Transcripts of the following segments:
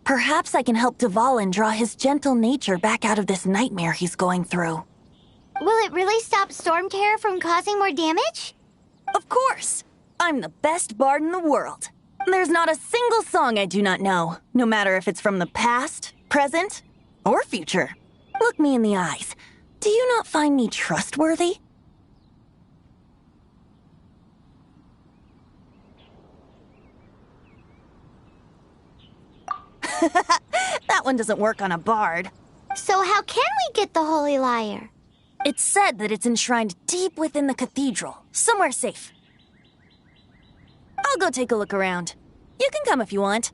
Perhaps I can help Dvalin draw his gentle nature back out of this nightmare he's going through. Will it really stop Storm Terror from causing more damage? Of course! I'm the best bard in the world. There's not a single song I do not know, no matter if it's from the past, present, or future. Look me in the eyes. Do you not find me trustworthy? That one doesn't work on a bard. So how can we get the Holy Lyre? It's said that it's enshrined deep within the cathedral, somewhere safe. I'll go take a look around. You can come if you want.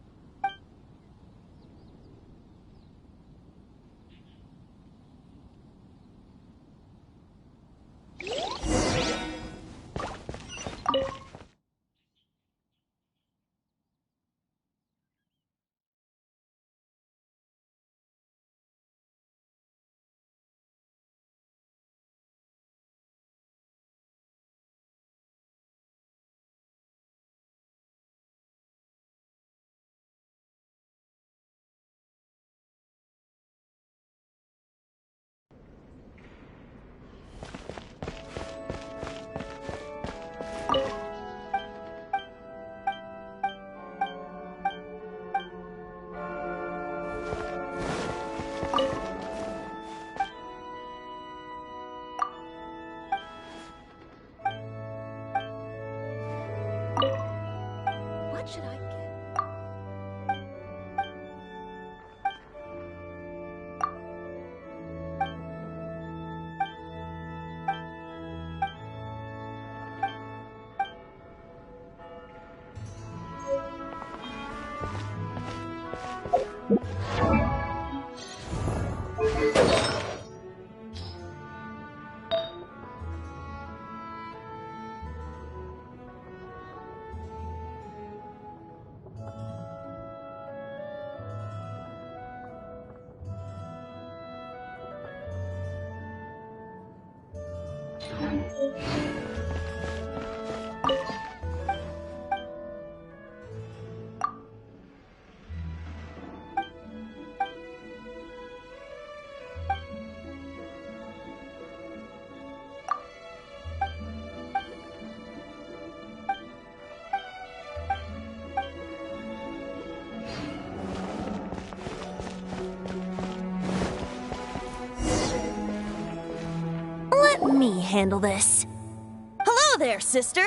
What should I get? Let me handle this. Hello there, sister!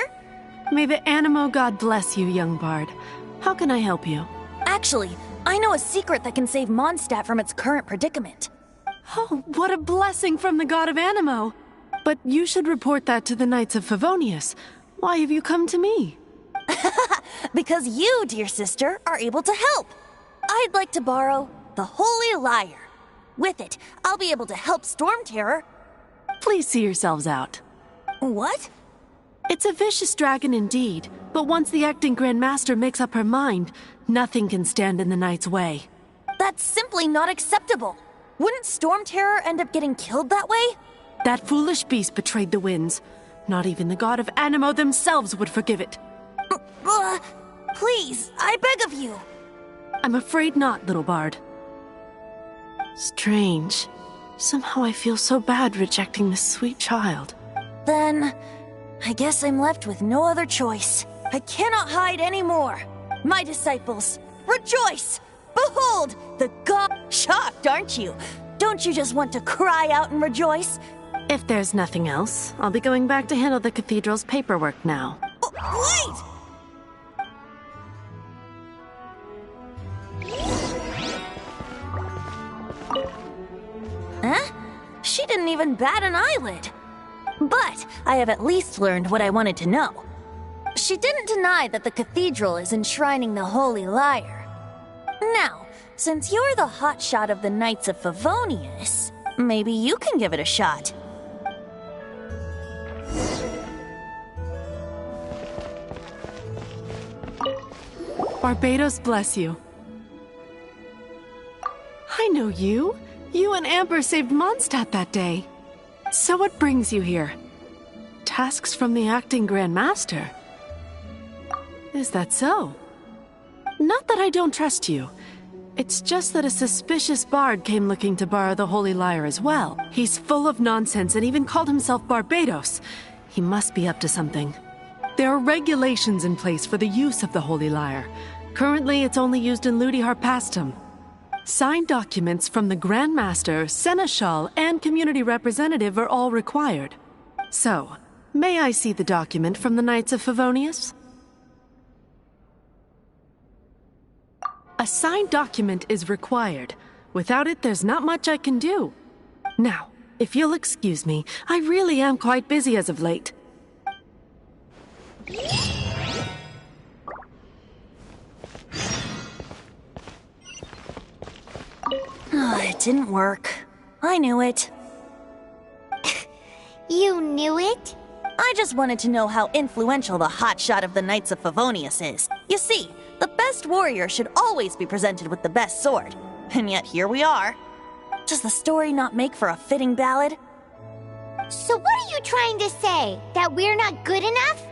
May the Animo God bless you, young bard. How can I help you? Actually, I know a secret that can save Mondstadt from its current predicament. Oh, what a blessing from the god of Animo! But you should report that to the Knights of Favonius. Why have you come to me? Because you, dear sister, are able to help. I'd like to borrow the Holy Lyre. With it, I'll be able to help Storm Terror. Please see yourselves out. What? It's a vicious dragon indeed, but once the acting Grand Master makes up her mind, nothing can stand in the Knight's way. That's simply not acceptable. Wouldn't Storm Terror end up getting killed that way? That foolish beast betrayed the winds. Not even the god of Animo themselves would forgive it. Please, I beg of you. I'm afraid not, little bard. Strange. Somehow I feel so bad rejecting this sweet child. Then, I guess I'm left with no other choice. I cannot hide anymore. My disciples, rejoice! Behold, the god... Shocked, aren't you? Don't you just want to cry out and rejoice? If there's nothing else, I'll be going back to handle the cathedral's paperwork now. Oh, wait! Huh? She didn't even bat an eyelid. But I have at least learned what I wanted to know. She didn't deny that the cathedral is enshrining the Holy Lyre. Now, since you're the hotshot of the Knights of Favonius, maybe you can give it a shot. Barbados bless you. I know you. You and Amber saved Mondstadt that day. So what brings you here? Tasks from the acting Grand Master? Is that so? Not that I don't trust you. It's just that a suspicious bard came looking to borrow the Holy Lyre as well. He's full of nonsense and even called himself Barbados. He must be up to something. There are regulations in place for the use of the Holy Lyre. Currently, it's only used in Ludi Harpastum. Signed documents from the Grand Master, Seneschal, and Community Representative are all required. So, may I see the document from the Knights of Favonius? A signed document is required. Without it, there's not much I can do. Now, if you'll excuse me, I really am quite busy as of late. It didn't work. I knew it. You knew it? I just wanted to know how influential the hotshot of the Knights of Favonius is. You see, the best warrior should always be presented with the best sword. And yet here we are. Does the story not make for a fitting ballad? So what are you trying to say? That we're not good enough?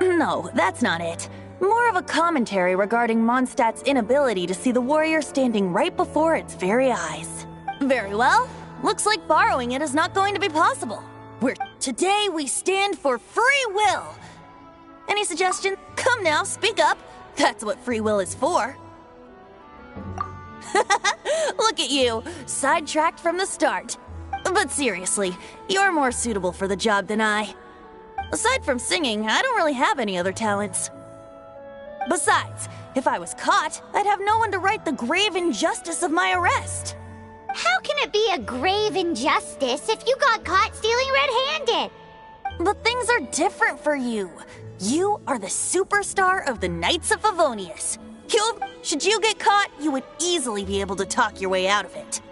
No, that's not it. More of a commentary regarding Mondstadt's inability to see the warrior standing right before its very eyes. Very well. Looks like borrowing it is not going to be possible. Today we stand for free will. Any suggestions? Come now, speak up. That's what free will is for. Look at you, sidetracked from the start. But seriously, you're more suitable for the job than I. Aside from singing, I don't really have any other talents. Besides, if I was caught, I'd have no one to right the grave injustice of my arrest. How can it be a grave injustice if you got caught stealing red-handed? But things are different for you. You are the superstar of the Knights of Favonius. Should you get caught, you would easily be able to talk your way out of it.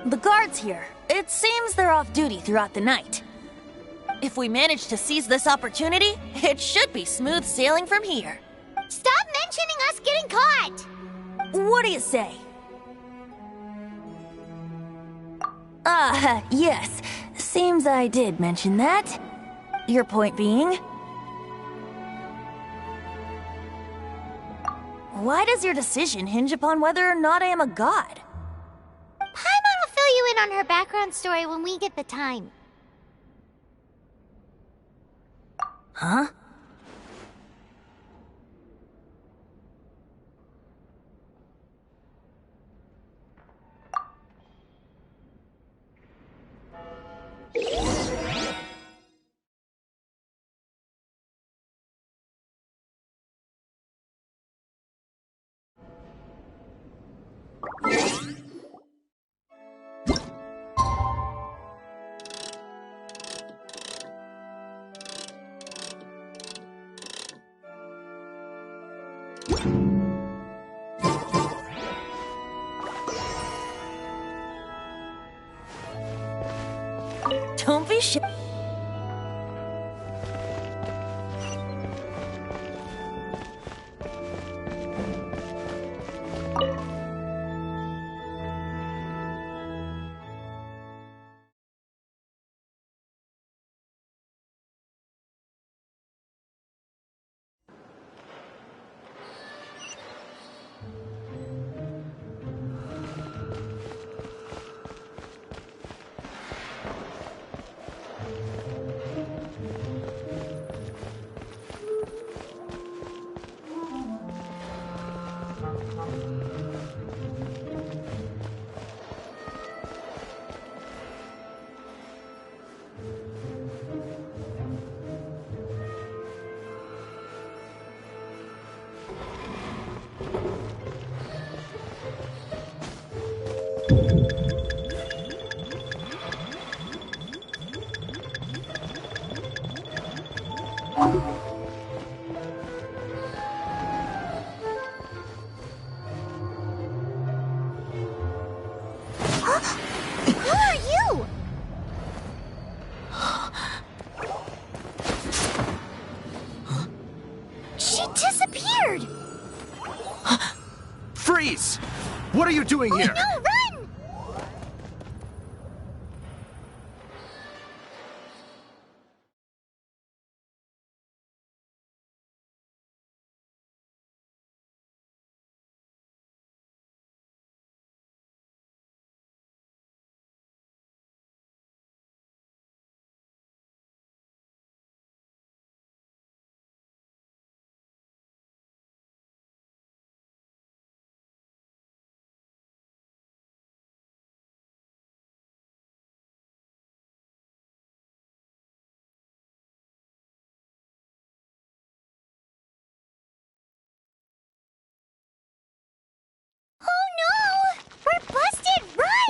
The guards here, it seems they're off duty throughout the night. If we manage to seize this opportunity, it should be smooth sailing from here. Stop mentioning us getting caught! What do you say? Yes. Seems I did mention that. Your point being? Why does your decision hinge upon whether or not I am a god? Paimon will fill you in on her background story when we get the time. Huh? Don't be shy. Who are you? She disappeared! Freeze! What are you doing here? No, run!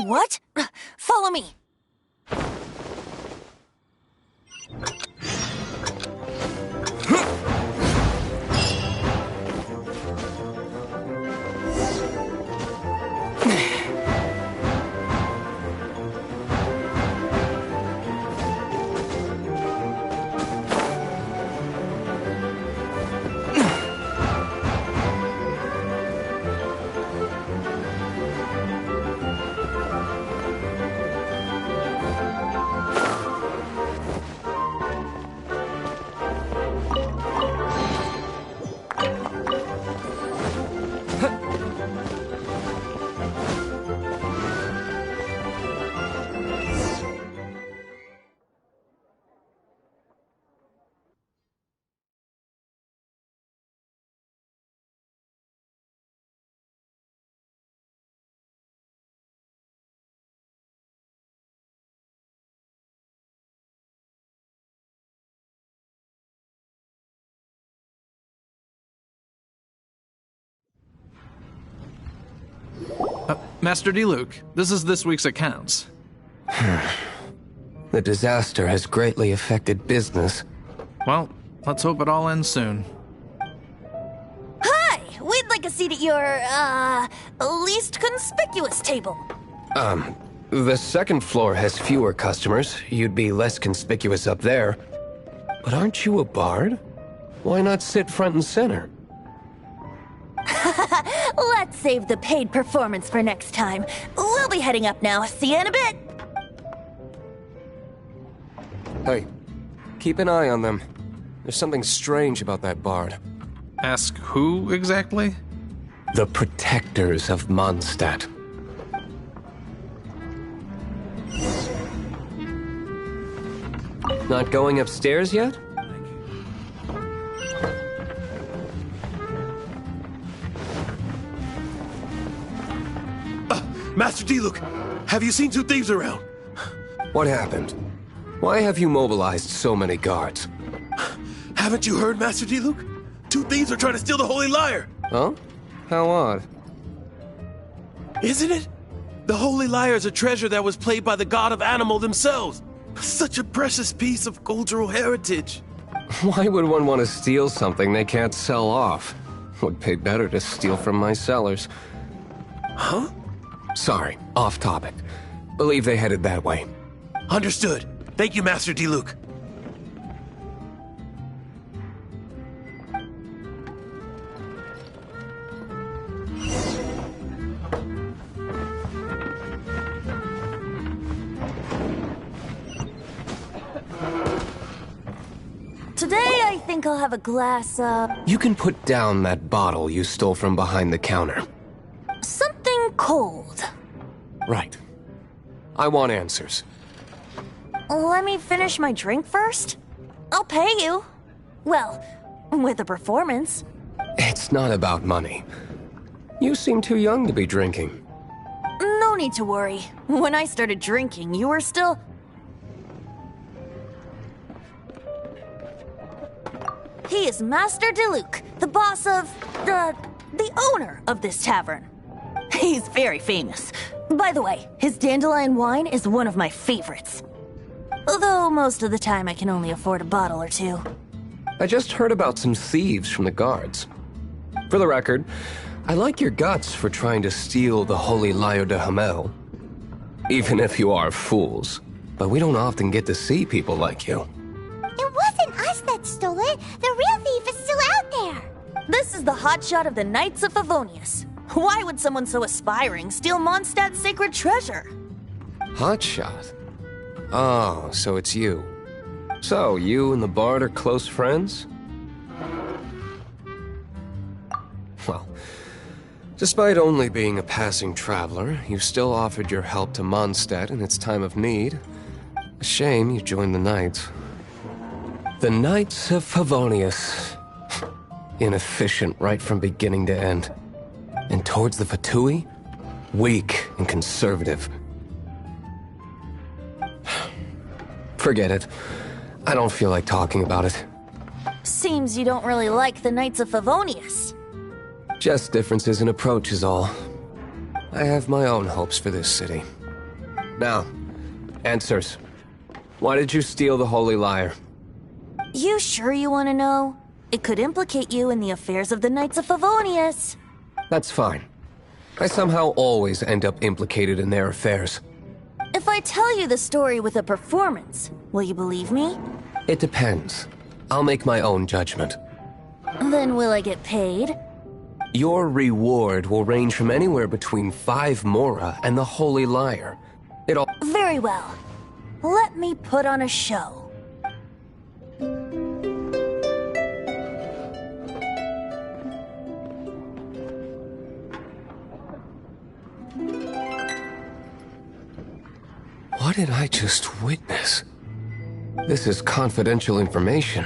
What? Follow me. Master D-Luke, this is this week's accounts. The disaster has greatly affected business. Well, let's hope it all ends soon. Hi! We'd like a seat at your, least conspicuous table. The second floor has fewer customers. You'd be less conspicuous up there. But aren't you a bard? Why not sit front and center? Let's save the paid performance for next time. We'll be heading up now. See you in a bit. Hey, keep an eye on them. There's something strange about that bard. Ask who exactly? The protectors of Mondstadt. Not going upstairs yet? Master D-Luke, have you seen two thieves around? What happened? Why have you mobilized so many guards? Haven't you heard, Master D-Luke? Two thieves are trying to steal the Holy Lyre. Huh? How odd. Isn't it? The Holy Lyre is a treasure that was played by the god of animal themselves. Such a precious piece of cultural heritage. Why would one want to steal something they can't sell off? Would pay better to steal from my cellars. Huh? Sorry, off topic. Believe they headed that way. Understood. Thank you, Master D-Luke. Today, I think I'll have a glass of... You can put down that bottle you stole from behind the counter. something cold. Right. I want answers. Let me finish my drink first. I'll pay you. Well, with a performance. It's not about money. You seem too young to be drinking. No need to worry. When I started drinking, you were still... He is Master DeLuke, the boss of... the owner of this tavern. He's very famous. By the way, his dandelion wine is one of my favorites. Although most of the time I can only afford a bottle or two. I just heard about some thieves from the guards. For the record, I like your guts for trying to steal the Holy Lyre de Hamel. Even if you are fools. But we don't often get to see people like you. It wasn't us that stole it. The real thief is still out there. This is the hotshot of the Knights of Favonius. Why would someone so aspiring steal Mondstadt's sacred treasure? Hotshot? Oh, so it's you. So, you and the bard are close friends? Well, despite only being a passing traveler, you still offered your help to Mondstadt in its time of need. A shame you joined the Knights. The Knights of Favonius. Inefficient right from beginning to end. And towards the Fatui, weak and conservative. Forget it. I don't feel like talking about it. Seems you don't really like the Knights of Favonius. Just differences in approach is all. I have my own hopes for this city. Now, answers. Why did you steal the Holy Lyre? You sure you want to know? It could implicate you in the affairs of the Knights of Favonius. That's fine. I somehow always end up implicated in their affairs. If I tell you the story with a performance, will you believe me? It depends. I'll make my own judgment. Then will I get paid? Your reward will range from anywhere between 5 Mora and the Holy Lyre. It all... Very well. Let me put on a show. What did I just witness? This is confidential information.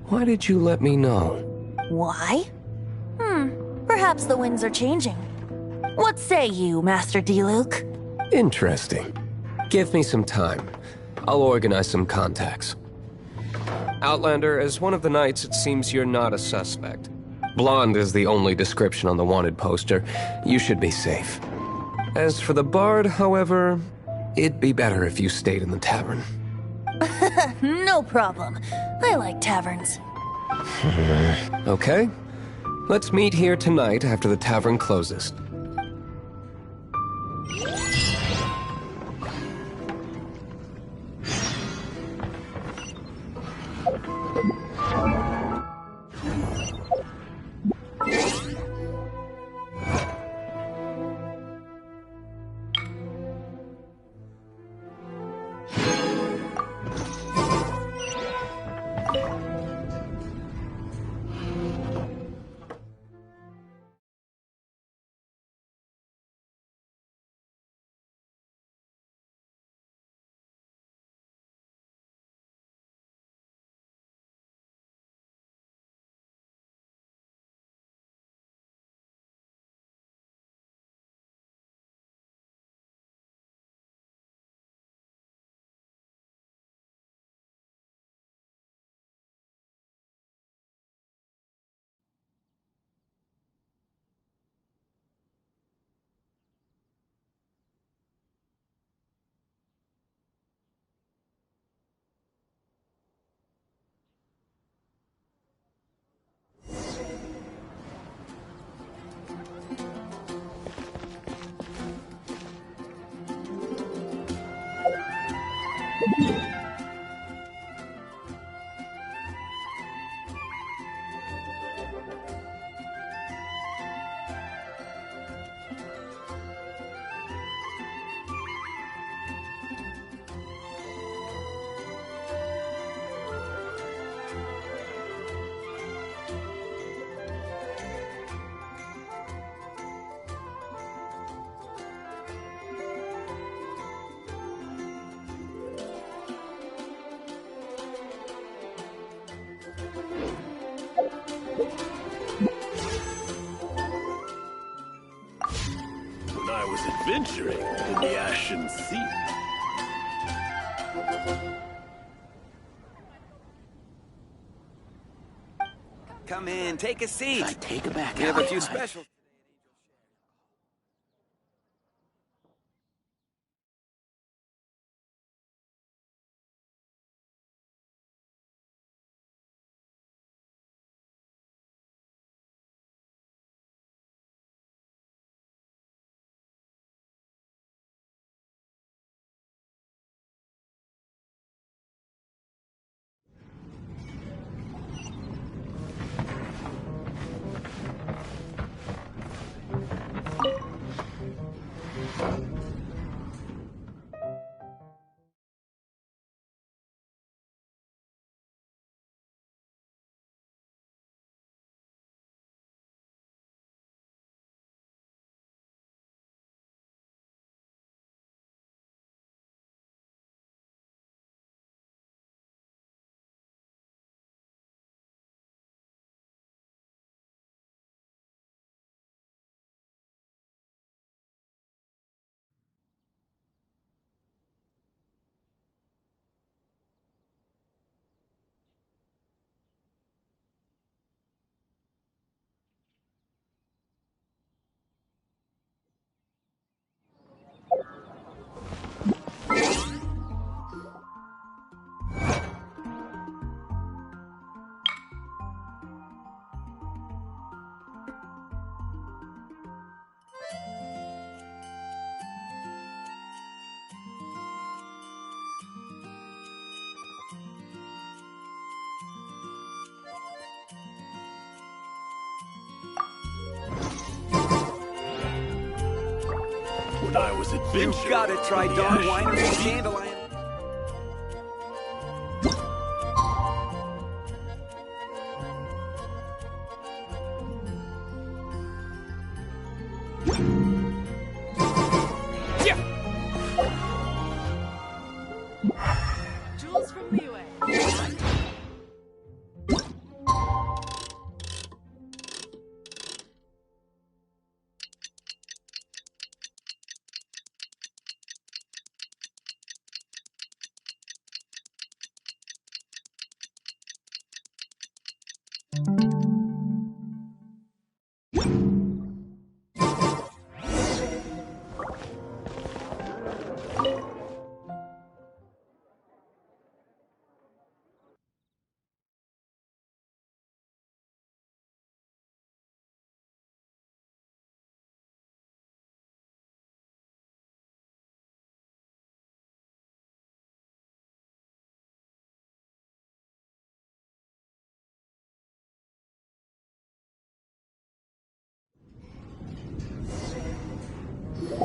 Why did you let me know? Why? Perhaps the winds are changing. What say you, Master D-Luke? Interesting. Give me some time. I'll organize some contacts. Outlander, as one of the knights, it seems you're not a suspect. Blonde is the only description on the wanted poster. You should be safe. As for the bard, however, it'd be better if you stayed in the tavern. No problem. I like taverns. Okay. Let's meet here tonight after the tavern closes. When I was adventuring in the Ashen Sea. Come in, take a seat. I take it back. We have a few special. when I was adventuring. You gotta try Dawn Winery's dandelion. Jules from Liyue.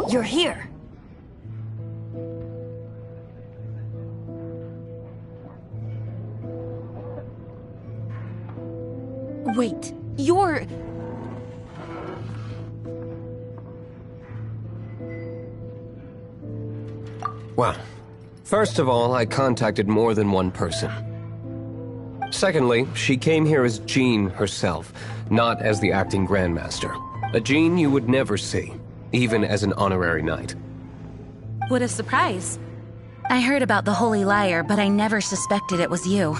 You're here. Wait, you're... Well, first of all, I contacted more than one person. Secondly, she came here as Jean herself, not as the acting Grandmaster. A Jean you would never see, even as an honorary knight. What a surprise. I heard about the Holy Lyre, but I never suspected it was you.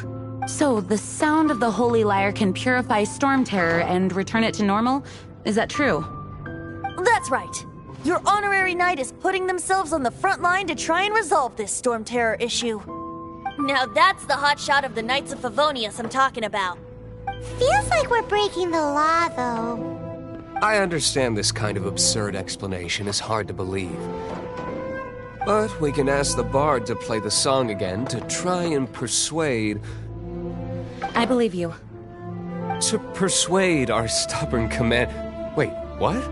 So, the sound of the Holy Lyre can purify Storm Terror and return it to normal? Is that true? That's right. Your honorary knight is putting themselves on the front line to try and resolve this Storm Terror issue. Now that's the hot shot of the Knights of Favonius I'm talking about. Feels like we're breaking the law, though. I understand this kind of absurd explanation is hard to believe. But we can ask the bard to play the song again to try and persuade... I believe you. To persuade our stubborn command... Wait, what?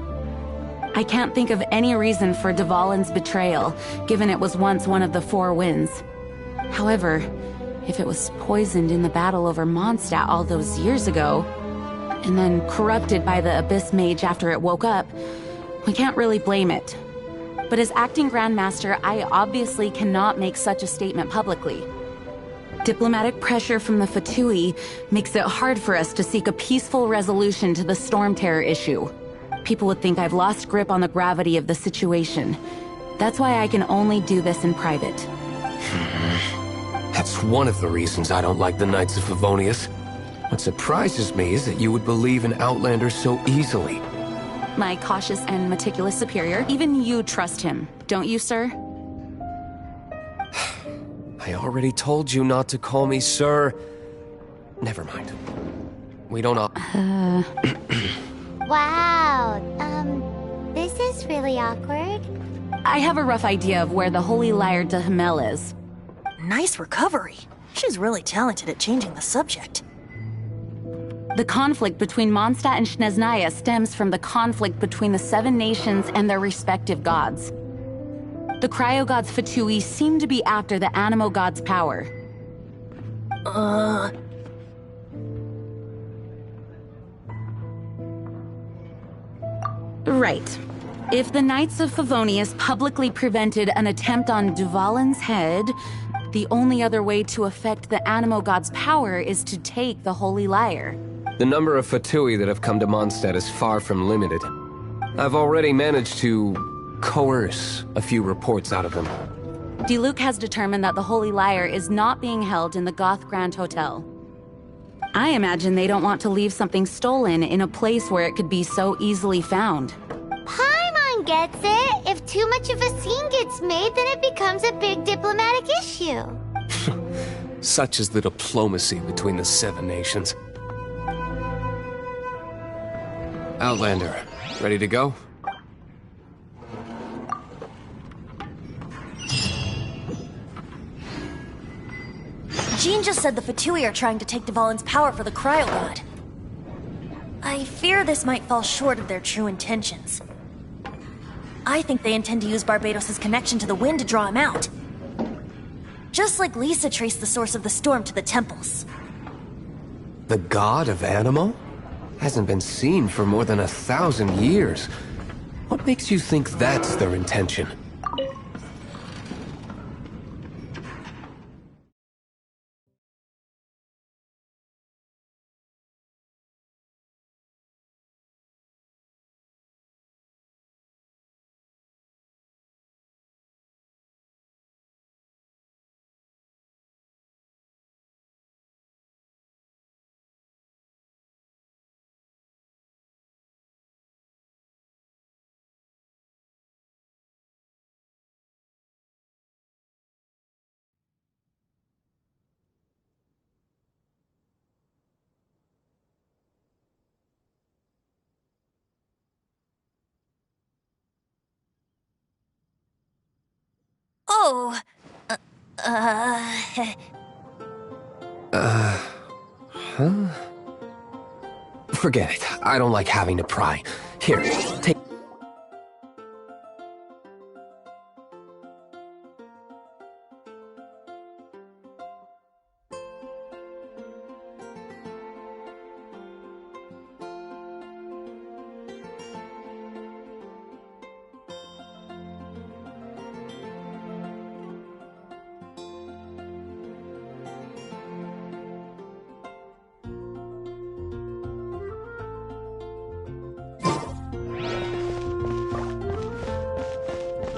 I can't think of any reason for Dvalin's betrayal, given it was once one of the Four Winds. However, if it was poisoned in the battle over Mondstadt all those years ago, and then corrupted by the Abyss Mage after it woke up, we can't really blame it. But as acting Grandmaster, I obviously cannot make such a statement publicly. Diplomatic pressure from the Fatui makes it hard for us to seek a peaceful resolution to the Storm Terror issue. People would think I've lost grip on the gravity of the situation. That's why I can only do this in private. That's one of the reasons I don't like the Knights of Favonius. What surprises me is that you would believe in Outlanders so easily. My cautious and meticulous superior, even you trust him, don't you, sir? I already told you not to call me sir. Never mind. We don't all... Wow, this is really awkward. I have a rough idea of where the Holy Lyre de Himmel is. Nice recovery. She's really talented at changing the subject. The conflict between Mondstadt and Snezhnaya stems from the conflict between the Seven Nations and their respective gods. The cryo-gods Fatui seem to be after the Animo god's power. Right. If the Knights of Favonius publicly prevented an attempt on Dvalin's head, the only other way to affect the Animo god's power is to take the Holy Lyre. The number of Fatui that have come to Mondstadt is far from limited. I've already managed to coerce a few reports out of them. Diluc has determined that the Holy Lyre is not being held in the Goth Grand Hotel. I imagine they don't want to leave something stolen in a place where it could be so easily found. Paimon gets it. If too much of a scene gets made, then it becomes a big diplomatic issue. Such is the diplomacy between the Seven Nations. Outlander, ready to go? Jean just said the Fatui are trying to take Dvalin's power for the Cryo God. I fear this might fall short of their true intentions. I think they intend to use Barbados' connection to the wind to draw him out. Just like Lisa traced the source of the storm to the temples. The god of Animo? Hasn't been seen for more than 1,000 years. What makes you think that's their intention? Oh, Forget it. I don't like having to pry. Here, take...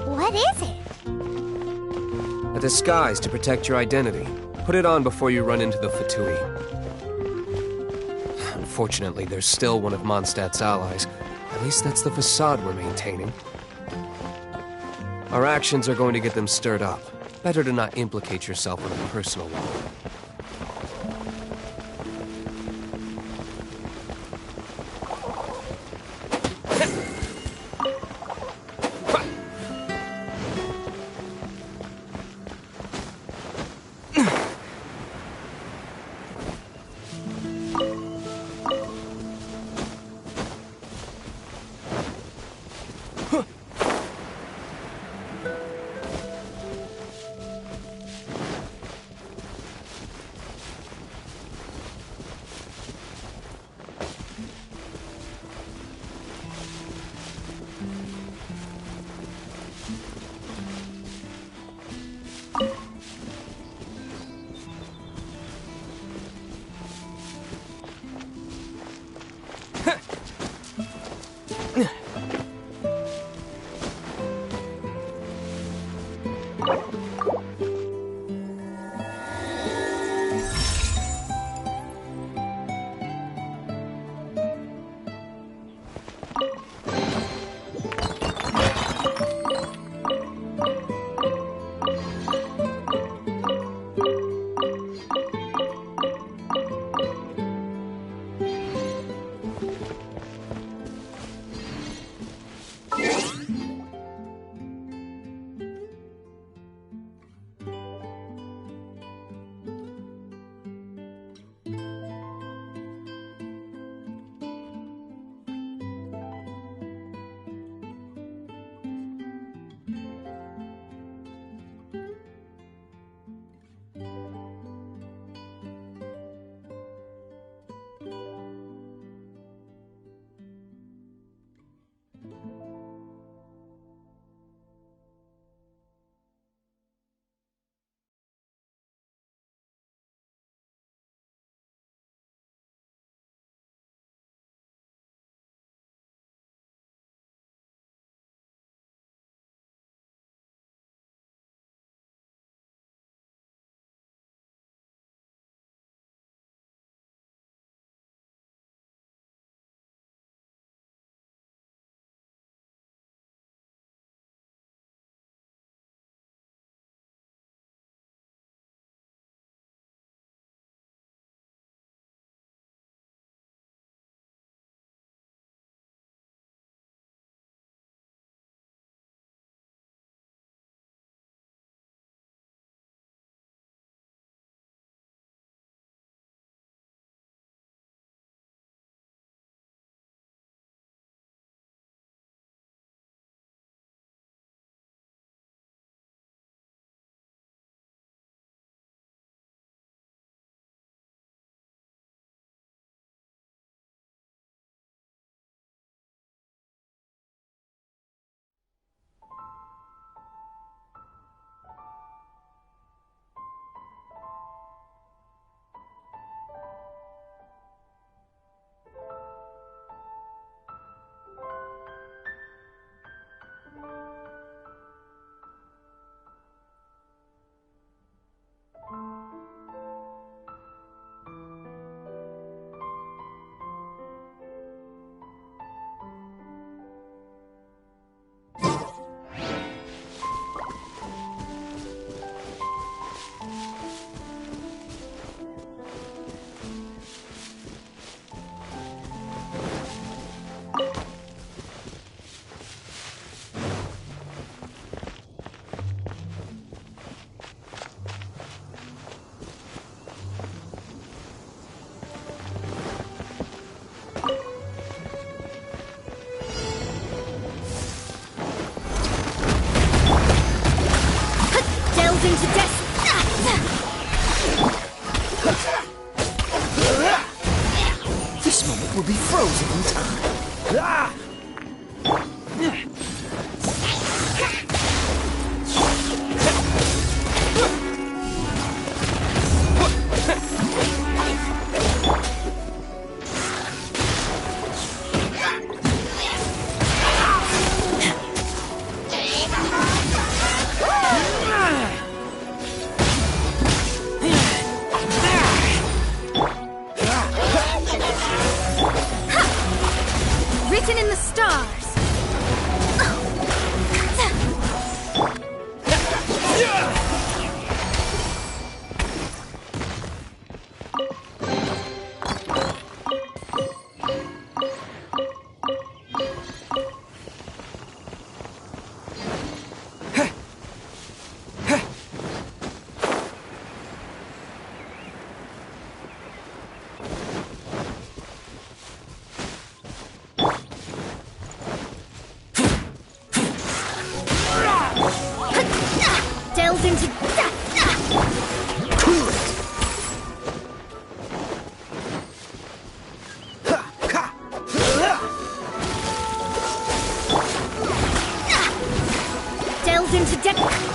What is it? A disguise to protect your identity. Put it on before you run into the Fatui. Unfortunately, there's still one of Mondstadt's allies. At least that's the facade we're maintaining. Our actions are going to get them stirred up. Better to not implicate yourself on a personal level. Delved into death. This moment will be frozen in time. Written in the stars. Delved into Cool it! delved into depth.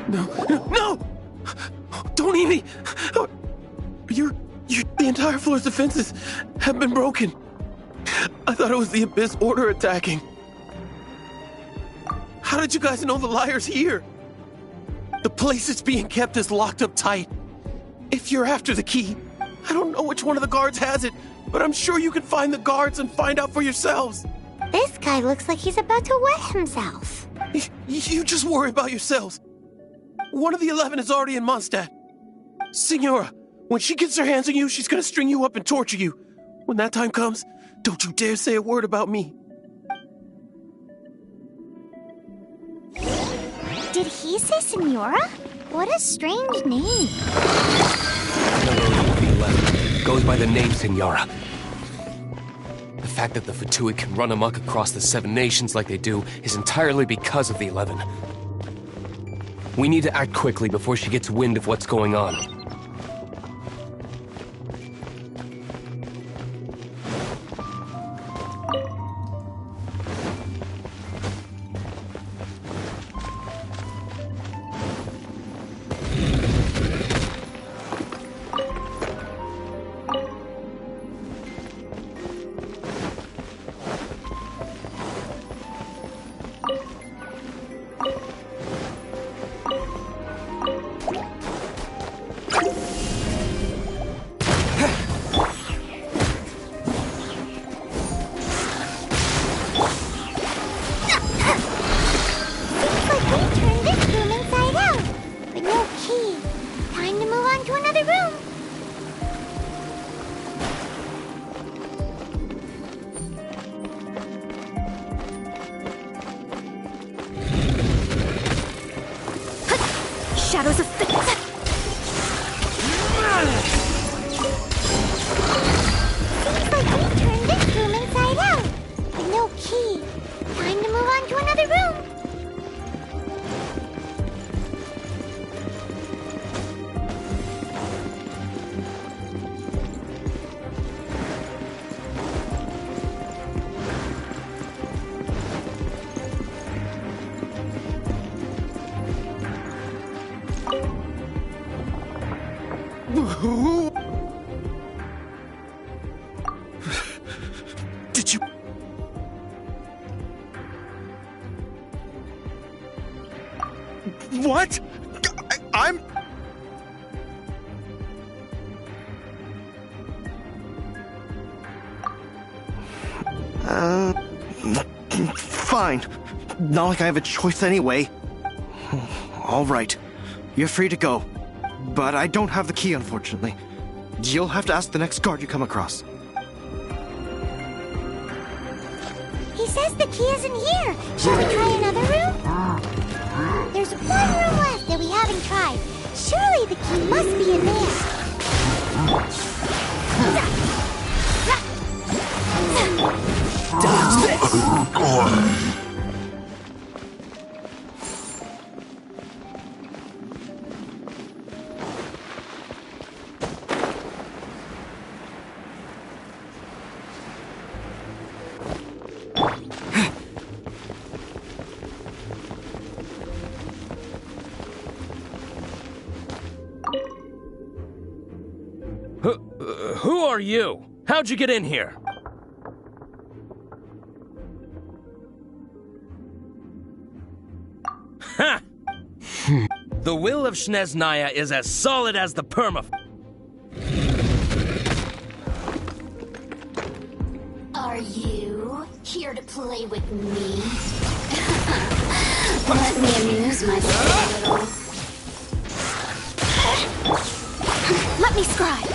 No! Don't eat me! The entire floor's defenses have been broken. I thought it was the Abyss Order attacking. How did you guys know the liar's here? The place it's being kept is locked up tight. If you're after the key, I don't know which one of the guards has it, but I'm sure you can find the guards and find out for yourselves. This guy looks like he's about to wet himself. You just worry about yourselves. One of the 11 is already in Mondstadt. Signora, when she gets her hands on you, she's gonna string you up and torture you. When that time comes, don't you dare say a word about me. Did he say Senora? What a strange name. Number 11 goes by the name Senora. The fact that the Fatui can run amok across the 7 nations like they do is entirely because of the 11. We need to act quickly before she gets wind of what's going on. Shadows of fate. Seems like we turned this room inside out. But no key. Time to move on to another room. Who? Did you... What? I'm... Fine. Not like I have a choice anyway. All right. You're free to go. But I don't have the key, unfortunately. You'll have to ask the next guard you come across. He says the key isn't here. Shall we try another room? There's one room left that we haven't tried. Surely the key must be in there. Dodge this! Who are you? How'd you get in here? Ha! The will of Shneznaya is as solid as the permaf... Are you here to play with me? Let me amuse myself a little. Let me scribe.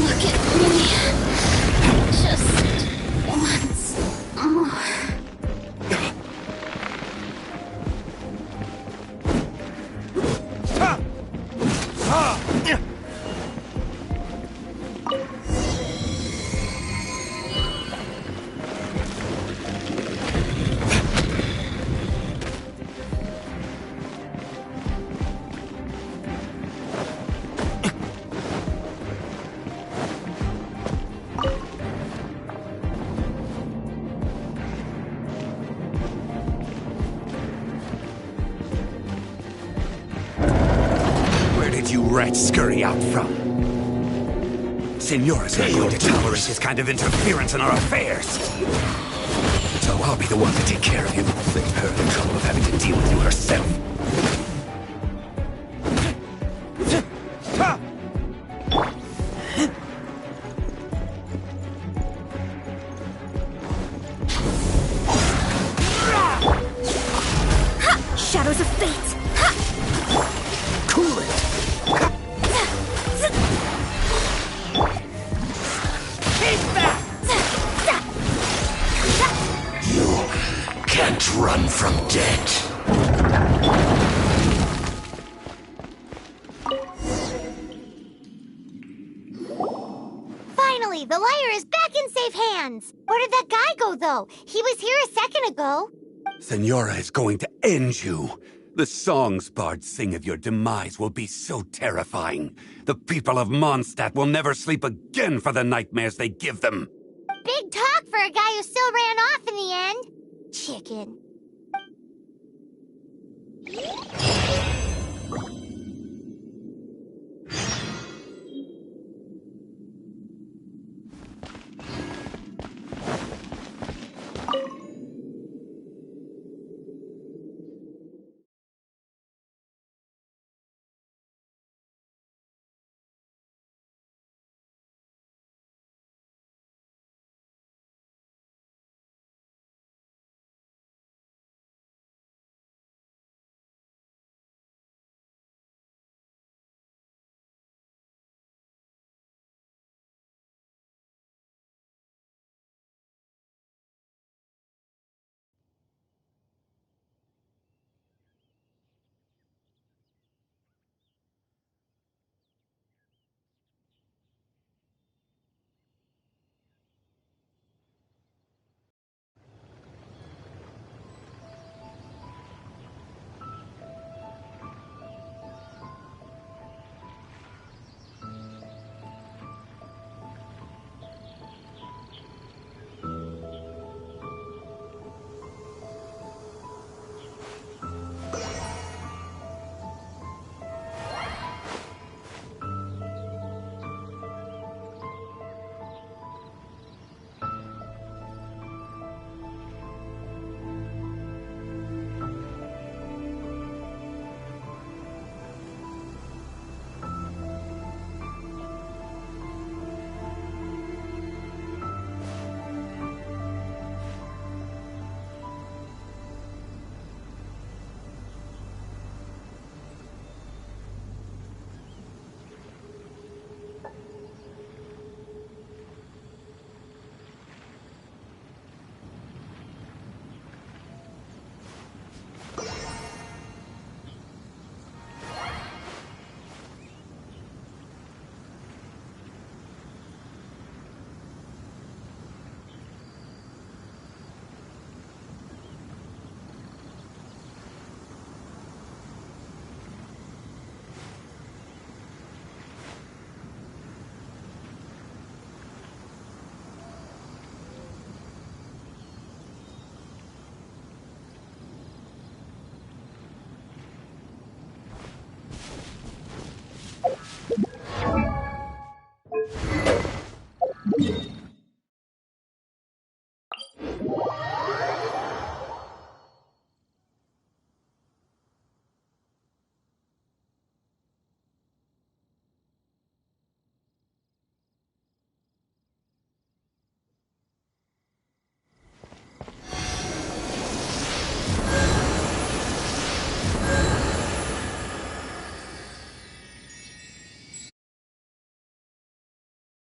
Look at me. Just once more. You rats scurry out from? Senora's not going to tolerate this kind of interference in our affairs. So I'll be the one to take care of you. Save her the trouble of having to deal with you herself. Shadows of fate. Cool it. Can't run. run from debt. Finally, the liar is back in safe hands. Where did that guy go, though? He was here a second ago. Senora is going to end you. The songs bards sing of your demise will be so terrifying. The people of Mondstadt will never sleep again for the nightmares they give them. Big talk for a guy who still ran off in the end. Chicken.